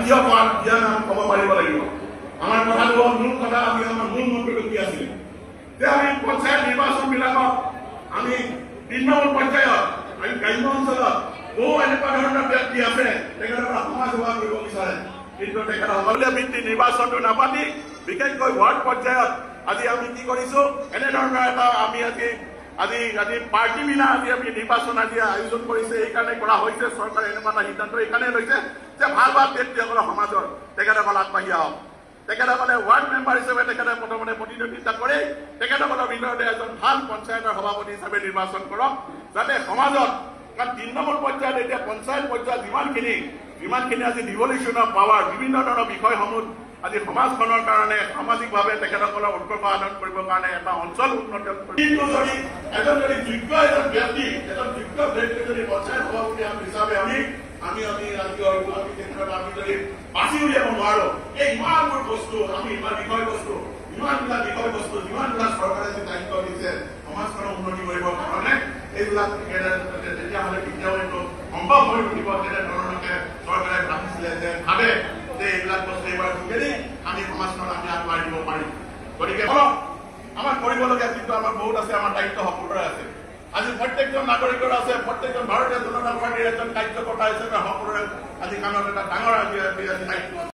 কিয় দিয়া নাম ক'ব পাৰিব লাগিব আমাৰ কথাটো মূল কথা আমি আমাৰ মূল মন্ত্ৰটো কি আছিল যে আমি পঞ্চায়ত নিৰ্বাচনবিলাকত আমি 3 নম্বৰ পৰ্যায়ত আমি গ্ৰাম্য অঞ্চলত বহু এনেকুৱা ধৰণৰ ব্যক্তি আছে তেখেতসকলে সমাজ সেৱা কৰিব বিচাৰে কিন্তু তেখেতসকলে ভিত্তি নিৰ্বাচনটো নাপাতি বিশেষকৈ ৱাৰ্ড পৰ্যায়ত আজি আমি কি কৰিছো এনেধৰণৰ এটা আমি আজি পাৰ্টি বিনা আজি আমি নিৰ্বাচন আজি আয়োজন কৰিছে এইকাৰণে কৰা হৈছে চৰকাৰে এনেকুৱা এটা সিদ্ধান্ত এইকাৰণে লৈছে যে ভাল ভাল ব্যক্তিসকলৰ সমাজৰ তেখেতসকল আগবাঢ়ি আহক তেখেতসকলে ৱাৰ্ড মেম্বাৰ হিচাপে তেখেতে প্ৰথমতে প্ৰতিনিধিত্ব কৰে তেখেতসকলৰ ভিতৰতে এজন ভাল পঞ্চায়তৰ সভাপতি হিচাপে নিৰ্বাচন কৰক যাতে সমাজত কাৰণ 3 নম্বৰ পৰ্যায়ত এতিয়া পঞ্চায়ত পৰ্যায়ত যিমানখিনি আজি ডিভলিউশ্যন অফ পাৱাৰ বিভিন্ন ধৰণৰ বিষয়সমূহ আজি সমাজখনৰ কাৰণে সামাজিকভাৱে তেখেতসকলৰ উৎকৰ্ষ সাধন কৰিবৰ কাৰণে এটা অঞ্চল উন্নত কিন্তু যদি এজন যোগ্য ব্যক্তি যদি পঞ্চায়ত সভাপতি হিচাপে আমি যদি বাছি উলিয়াব নোৱাৰো এই ইমানবোৰ বস্তু আমি ইমানবিলাক বিষয়বস্তু যিমানবিলাক চৰকাৰে যে দায়িত্ব দিছে সমাজখনৰ উন্নতি কৰিবৰ কাৰণে এইবিলাক তেতিয়াহ'লে কেতিয়াও এইটো সম্ভৱ হৈ উঠিব তেনেধৰণকে চৰকাৰে ভাবিছিলে যে ভাবে যে এইবিলাক বস্তু এইবাৰ যোগেদি আমি সমাজখনত আমি আগবঢ়াই দিব পাৰিম গতিকে আমাৰ কৰিবলগীয়া কিন্তু আমাৰ বহুত আছে আমাৰ দায়িত্ব সকলোৰে আছে আজি প্ৰত্যেকজন নাগৰিকৰ আছে প্ৰত্যেকজন ভাৰতীয় জনতা পাৰ্টীৰ এজন কাৰ্যকৰ্তা হিচাপে সকলোৰে আজি কামত এটা ডাঙৰ আজি দায়িত্ব